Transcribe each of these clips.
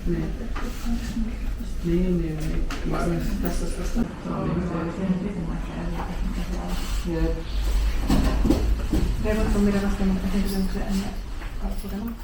Nee. Nee, nee, nee. Maar das ist das dann. Kerrotko mitä vastaamaan kysymykseen ennen katsotaan?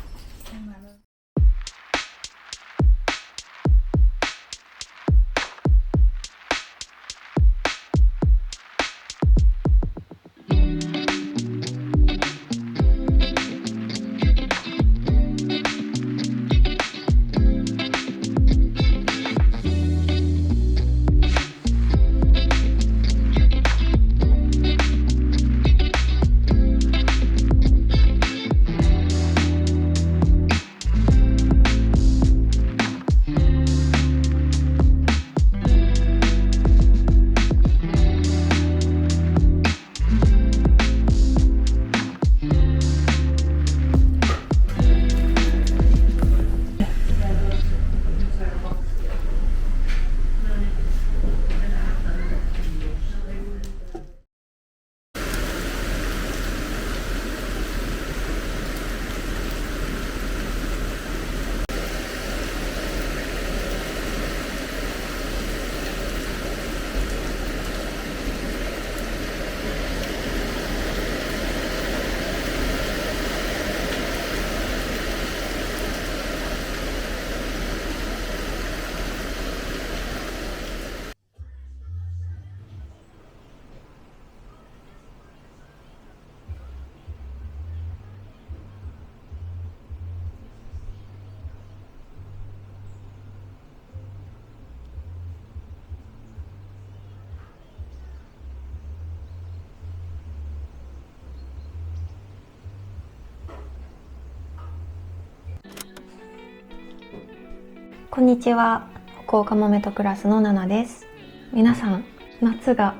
こんにちは、北欧カモメトクラスのナナです。皆さん、夏が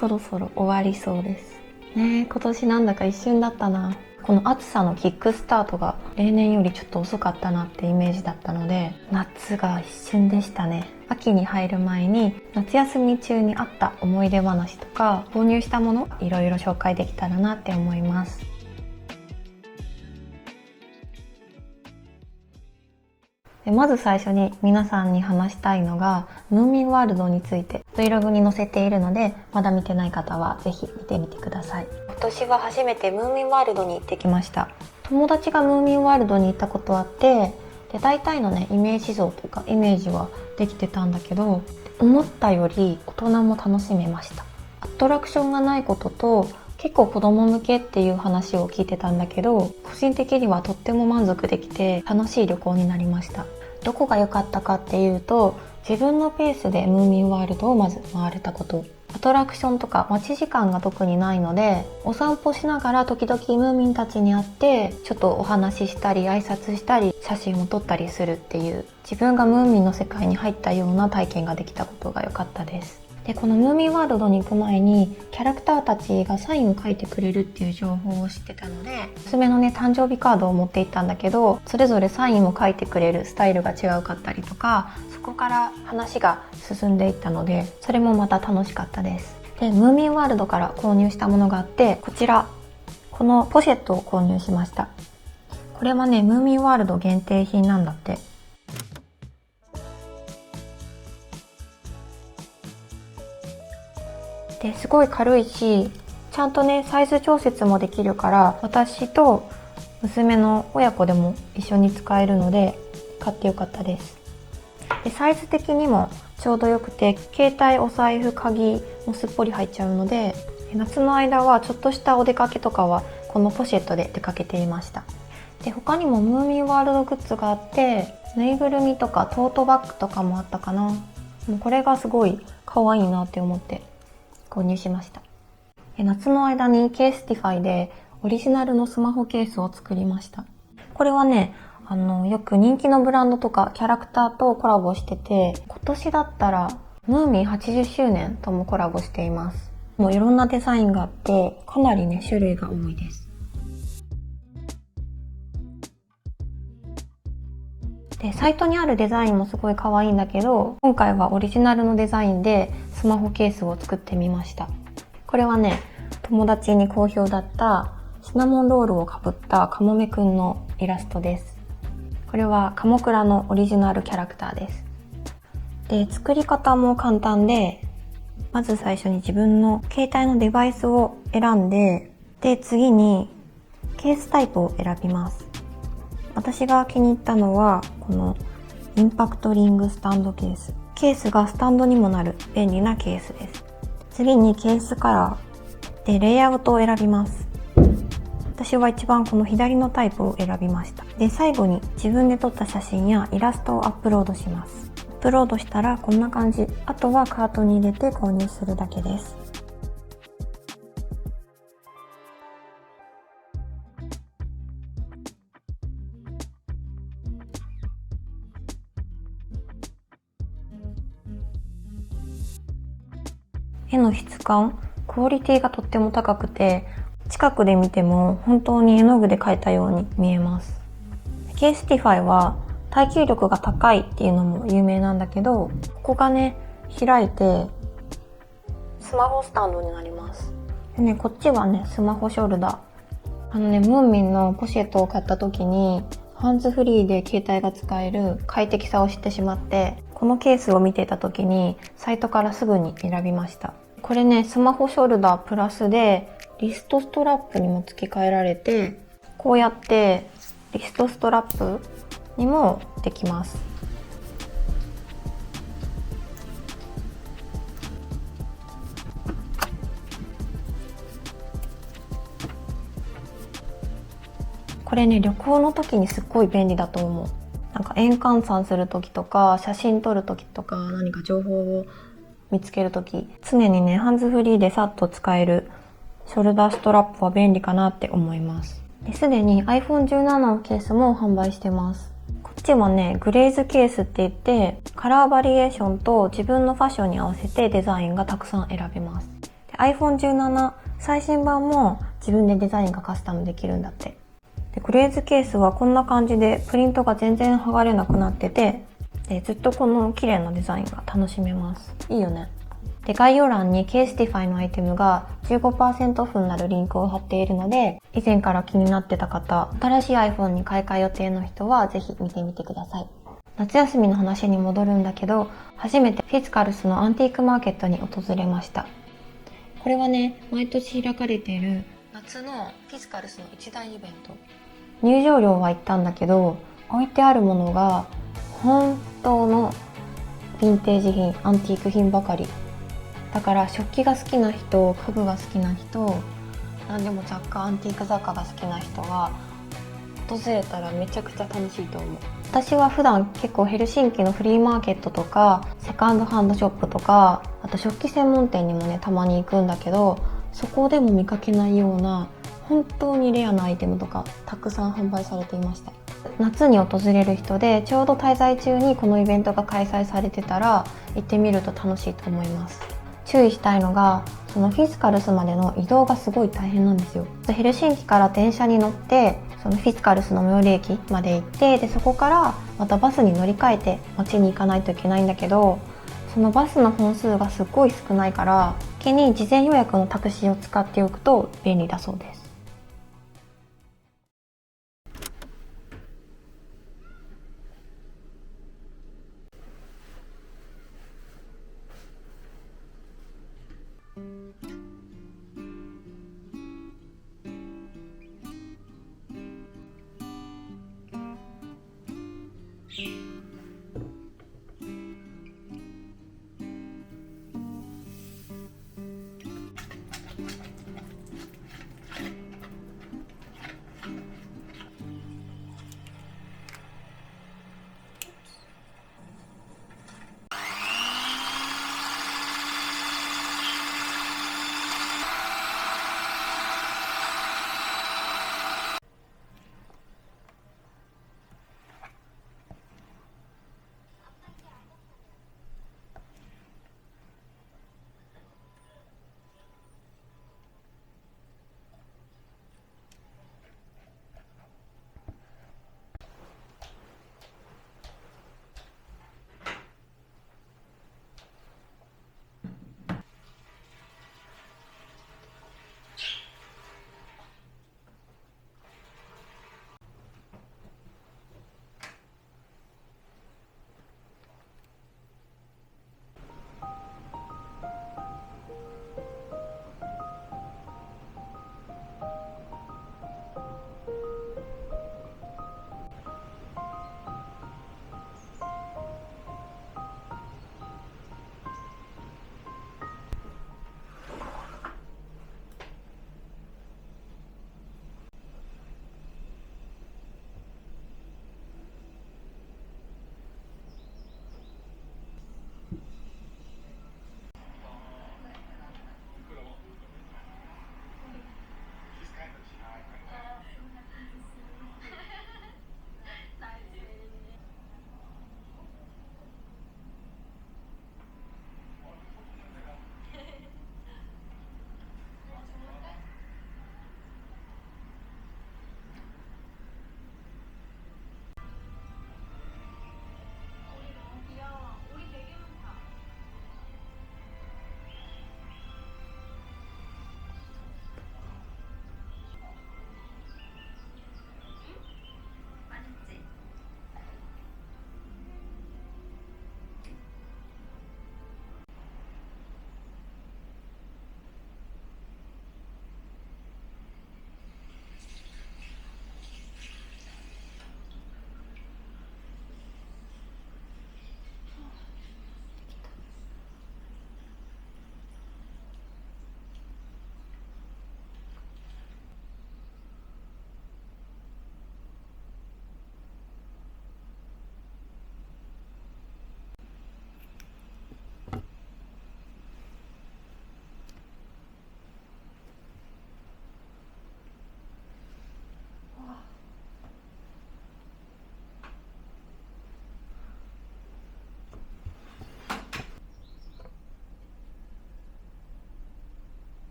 そろそろ終わりそうですね。今年なんだか一瞬だったな。この暑さのキックスタートが例年よりちょっと遅かったなってイメージだったので、夏が一瞬でしたね。秋に入る前に夏休み中にあった思い出話とか購入したものいろいろ紹介できたらなって思います。まず最初に皆さんに話したいのがムーミンワールドについて。Vlog に載せているのでまだ見てない方はぜひ見てみてください。今年は初めてムーミンワールドに行ってきました。友達がムーミンワールドに行ったことあって、で大体のねイメージ像というかイメージはできてたんだけど、思ったより大人も楽しめました。アトラクションがないことと結構子供向けっていう話を聞いてたんだけど、個人的にはとっても満足できて楽しい旅行になりました。どこが良かったかっていうと、自分のペースでムーミンワールドをまず回れたこと。アトラクションとか待ち時間が特にないので、お散歩しながら時々ムーミンたちに会ってちょっとお話ししたり挨拶したり写真を撮ったりするっていう、自分がムーミンの世界に入ったような体験ができたことが良かったです。でこのムーミンワールドに行く前にキャラクターたちがサインを書いてくれるっていう情報を知ってたので、娘のね誕生日カードを持って行ったんだけど、それぞれサインを書いてくれるスタイルが違うかったりとか、そこから話が進んでいったのでそれもまた楽しかったです。でムーミンワールドから購入したものがあって、こちらこのポシェットを購入しました。これはねムーミンワールド限定品なんだって。ですごい軽いし、ちゃんとねサイズ調節もできるから、私と娘の親子でも一緒に使えるので買ってよかったです。でサイズ的にもちょうどよくて、携帯、お財布、鍵もすっぽり入っちゃうので、夏の間はちょっとしたお出かけとかはこのポシェットで出かけていました。で他にもムーミンワールドグッズがあって、ぬいぐるみとかトートバッグとかもあったかな。もうこれがすごい可愛いなって思って購入しました。夏の間にケースティファイでオリジナルのスマホケースを作りました。これはね、よく人気のブランドとかキャラクターとコラボしてて、今年だったらムーミン80周年ともコラボしています。もういろんなデザインがあって、かなりね種類が多いです。でサイトにあるデザインもすごい可愛いんだけど、今回はオリジナルのデザインでスマホケースを作ってみました。これはね、友達に好評だったシナモンロールをかぶったカモメくんのイラストです。ここれはカモクラのオリジナルキャラクターです。で、作り方も簡単で、まず最初に自分の携帯のデバイスを選んで、で、次にケースタイプを選びます。私が気に入ったのは、このインパクトリングスタンドケース。ケースがスタンドにもなる便利なケースです。次にケースカラーでレイアウトを選びます。私は一番この左のタイプを選びました。で、最後に自分で撮った写真やイラストをアップロードします。アップロードしたらこんな感じ。あとはカートに入れて購入するだけです。絵の質感、クオリティがとっても高くて、近くで見ても本当に絵の具で描いたように見えます。ケースティファイは耐久力が高いっていうのも有名なんだけど、ここがね、開いてスマホスタンドになります。でね、こっちはね、スマホショルダー。ムーミンのポシェットを買った時に、ハンズフリーで携帯が使える快適さを知ってしまって、このケースを見ていた時にサイトからすぐに選びました。これね、スマホショルダープラスでリストストラップにも付け替えられて、こうやってリストストラップにもできます。これね、旅行の時にすっごい便利だと思う。なんか円換算する時とか、写真撮る時とか、何か情報を見つける時、常にね、ハンズフリーでさっと使えるショルダーストラップは便利かなって思います。すでに iPhone17 のケースも販売してます。こっちはね、グレーズケースって言って、カラーバリエーションと自分のファッションに合わせてデザインがたくさん選べます。で、iPhone17 最新版も自分でデザインがカスタムできるんだって。で、グレーズケースはこんな感じでプリントが全然剥がれなくなってて、で、ずっとこの綺麗なデザインが楽しめます。いいよね。で、概要欄にケースティファイのアイテムが 15% オフになるリンクを貼っているので、以前から気になってた方、新しい iPhone に買い替え予定の人はぜひ見てみてください。夏休みの話に戻るんだけど、初めてフィスカルスのアンティークマーケットに訪れました。これはね、毎年開かれている夏のフィスカルスの一大イベント。入場料は行ったんだけど、置いてあるものが本当のヴィンテージ品、アンティーク品ばかり。だから食器が好きな人、家具が好きな人、何でも雑貨、アンティーク雑貨が好きな人は訪れたらめちゃくちゃ楽しいと思う。私は普段結構ヘルシンキのフリーマーケットとかセカンドハンドショップとか、あと食器専門店にもねたまに行くんだけど、そこでも見かけないような本当にレアなアイテムとかたくさん販売されていました。夏に訪れる人でちょうど滞在中にこのイベントが開催されてたら行ってみると楽しいと思います。注意したいのが、そのフィスカルスまでの移動がすごい大変なんですよ。ヘルシンキから電車に乗ってそのフィスカルスの最寄り駅まで行って、でそこからまたバスに乗り換えて街に行かないといけないんだけど、そのバスの本数がすっごい少ないから、先に事前予約のタクシーを使っておくと便利だそうです。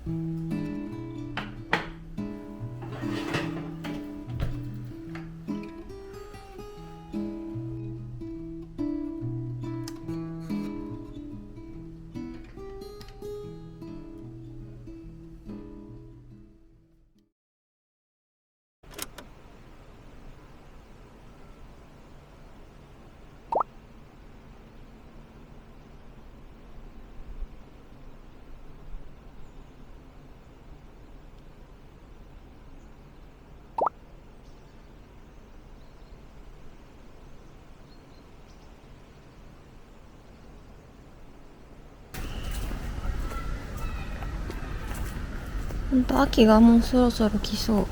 ほんと秋がもうそろそろ来そう。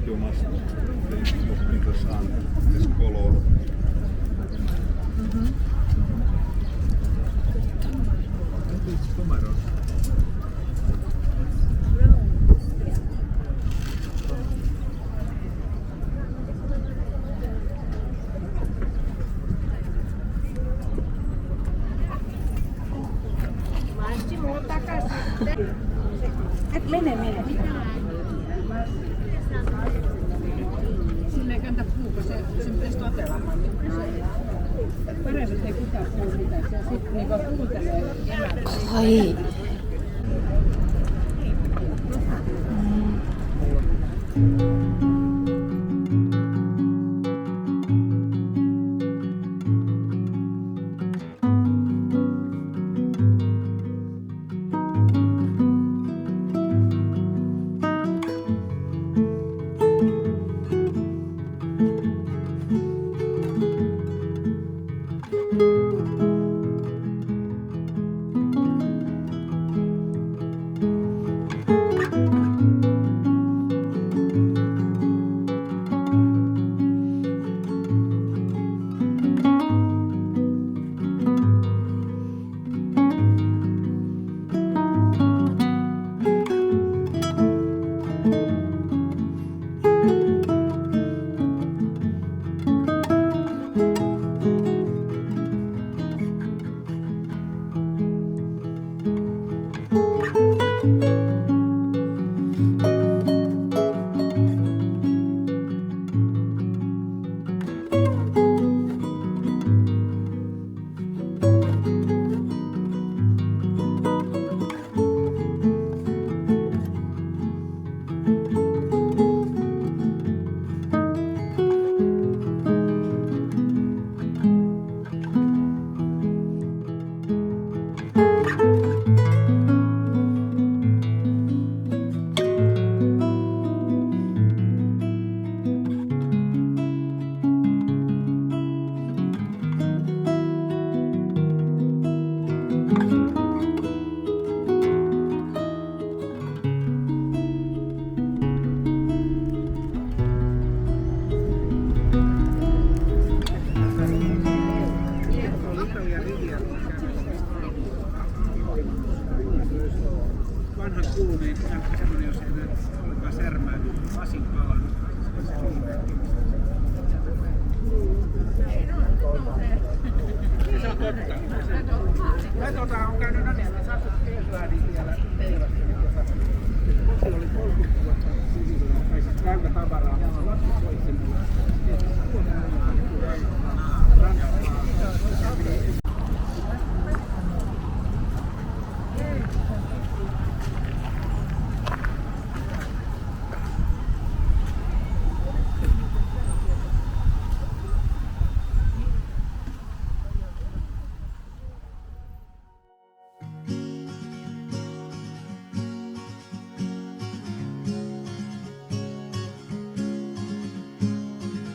Ilmasta, interessant, das color. Mene. Sillä ei kannata puhua, se pitäisi totella. Parempi, ettei kukaan puhu mitään. Se sitten niin kuuntelee. かわいい。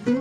綺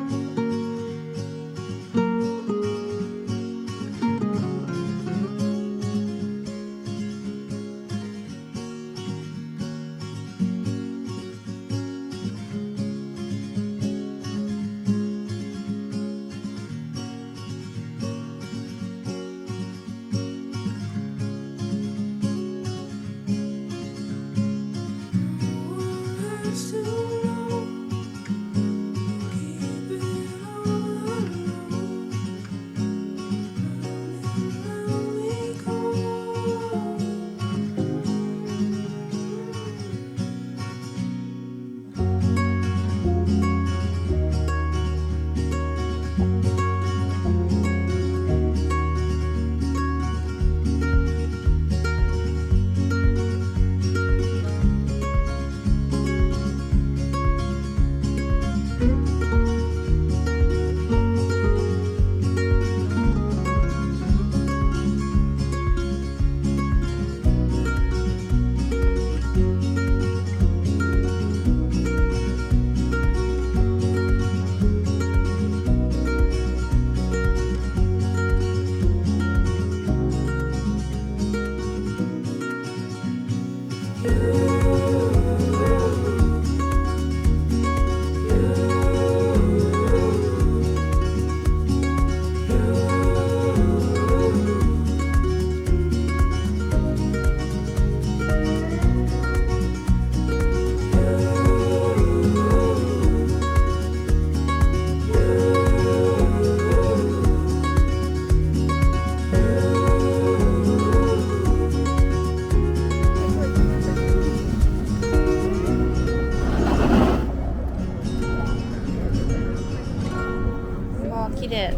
麗。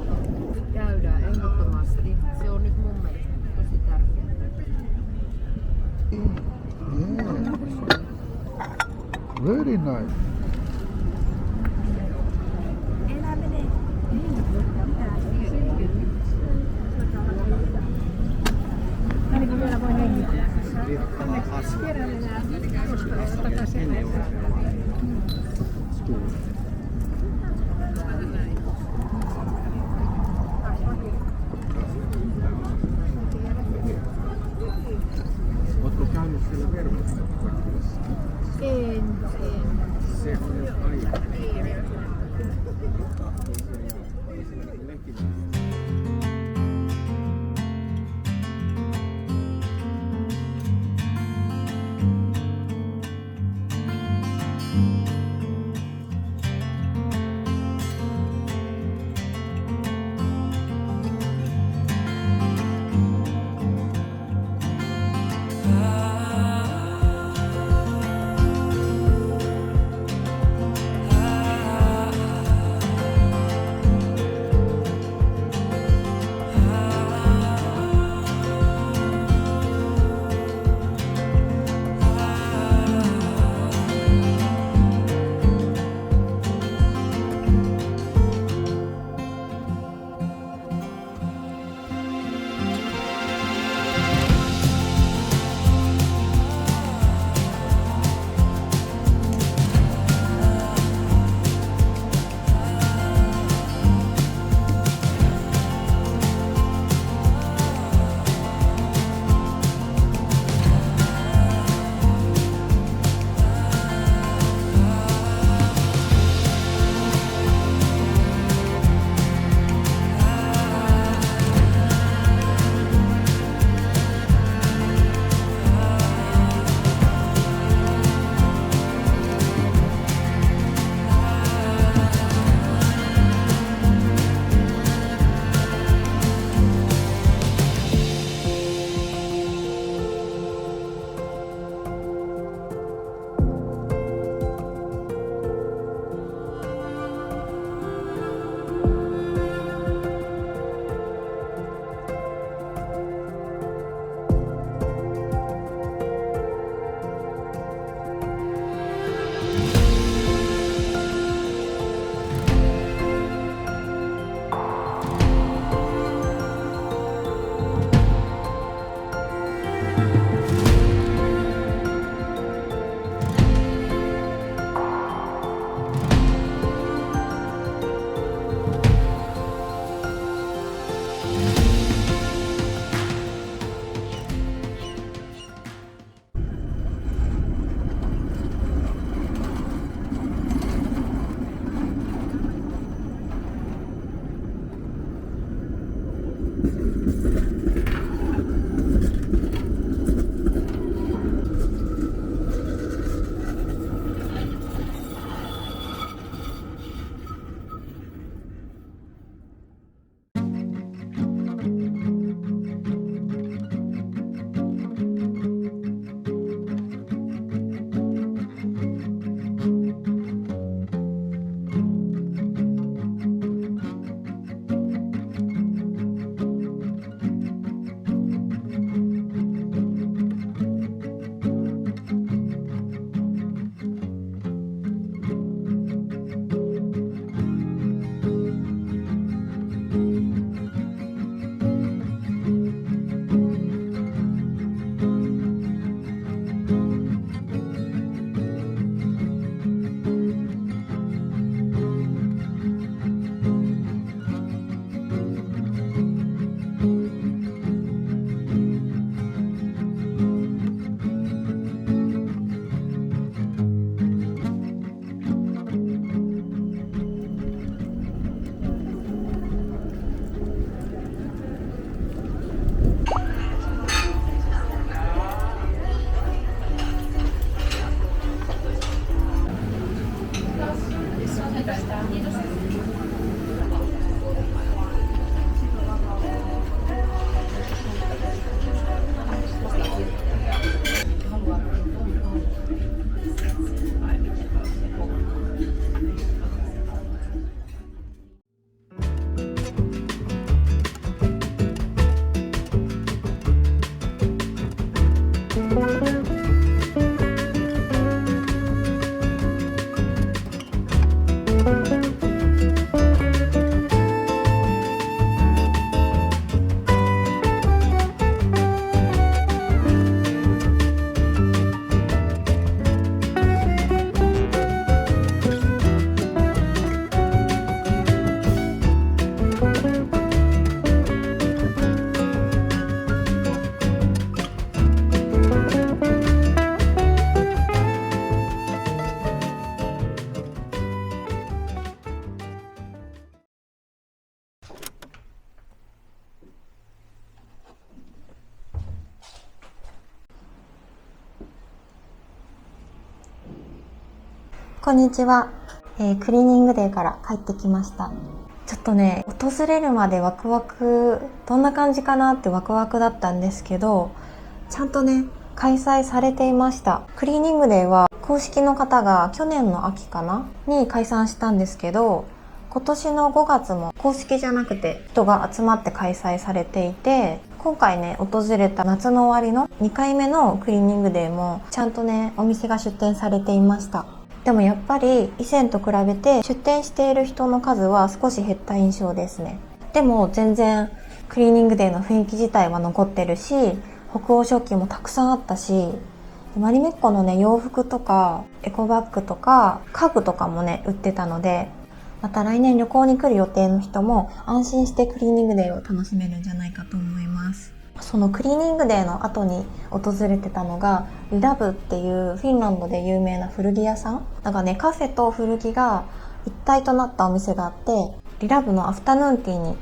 Käydään ehdottomasti. Se on nyt mun mielestä tosi tärkeää. Yeah. Very nice. Ootko käynyt siellä verkossa? En. Se on jo aivan. こんにちは、クリーニングデーから帰ってきました。ちょっとね、訪れるまでワクワク、どんな感じかなってワクワクだったんですけど、ちゃんとね、開催されていました。クリーニングデーは公式の方が去年の秋かなに開催したんですけど、今年の5月も公式じゃなくて人が集まって開催されていて、今回ね、訪れた夏の終わりの2回目のクリーニングデーもちゃんとね、お店が出店されていました。でもやっぱり以前と比べて出店している人の数は少し減った印象ですね。でも全然クリーニングデーの雰囲気自体は残ってるし、北欧食器もたくさんあったし、マリメッコのね、洋服とかエコバッグとか家具とかもね、売ってたので、また来年旅行に来る予定の人も安心してクリーニングデーを楽しめるんじゃないかと思います。そのクリーニングデーの後に訪れてたのがリラブっていうフィンランドで有名な古着屋さん。なんかね、カフェと古着が一体となったお店があって、リラブのアフタヌーンティーに行っ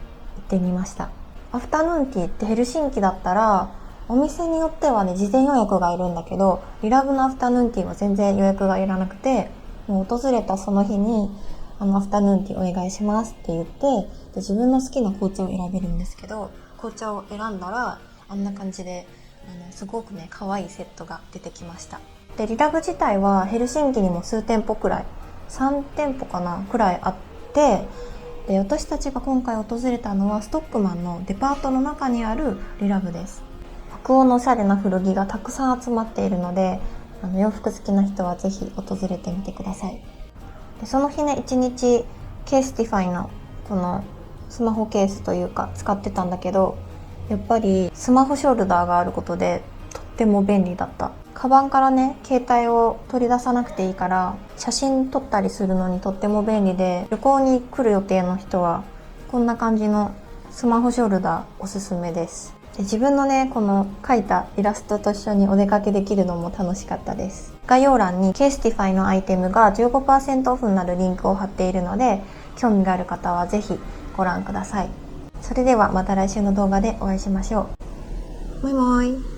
てみました。アフタヌーンティーってヘルシンキだったらお店によってはね、事前予約がいるんだけど、リラブのアフタヌーンティーは全然予約がいらなくて、もう訪れたその日にアフタヌーンティーお願いしますって言って、で自分の好きな紅茶を選べるんですけど、紅茶を選んだらあんな感じですごくね、可愛いセットが出てきました。でリラブ自体はヘルシンキにも数店舗くらい、3店舗かなくらいあって、で私たちが今回訪れたのはストックマンのデパートの中にあるリラブです。北欧のおしゃれな古着がたくさん集まっているので、洋服好きな人はぜひ訪れてみてください。でその日ね、1日ケースティファイのこのスマホケースというか使ってたんだけど、やっぱりスマホショルダーがあることでとっても便利だった。カバンからね、携帯を取り出さなくていいから写真撮ったりするのにとっても便利で、旅行に来る予定の人はこんな感じのスマホショルダーおすすめです。で自分のね、この描いたイラストと一緒にお出かけできるのも楽しかったです。概要欄にケースティファイのアイテムが 15% オフになるリンクを貼っているので、興味がある方はぜひご覧ください。それではまた来週の動画でお会いしましょう。もいもーい。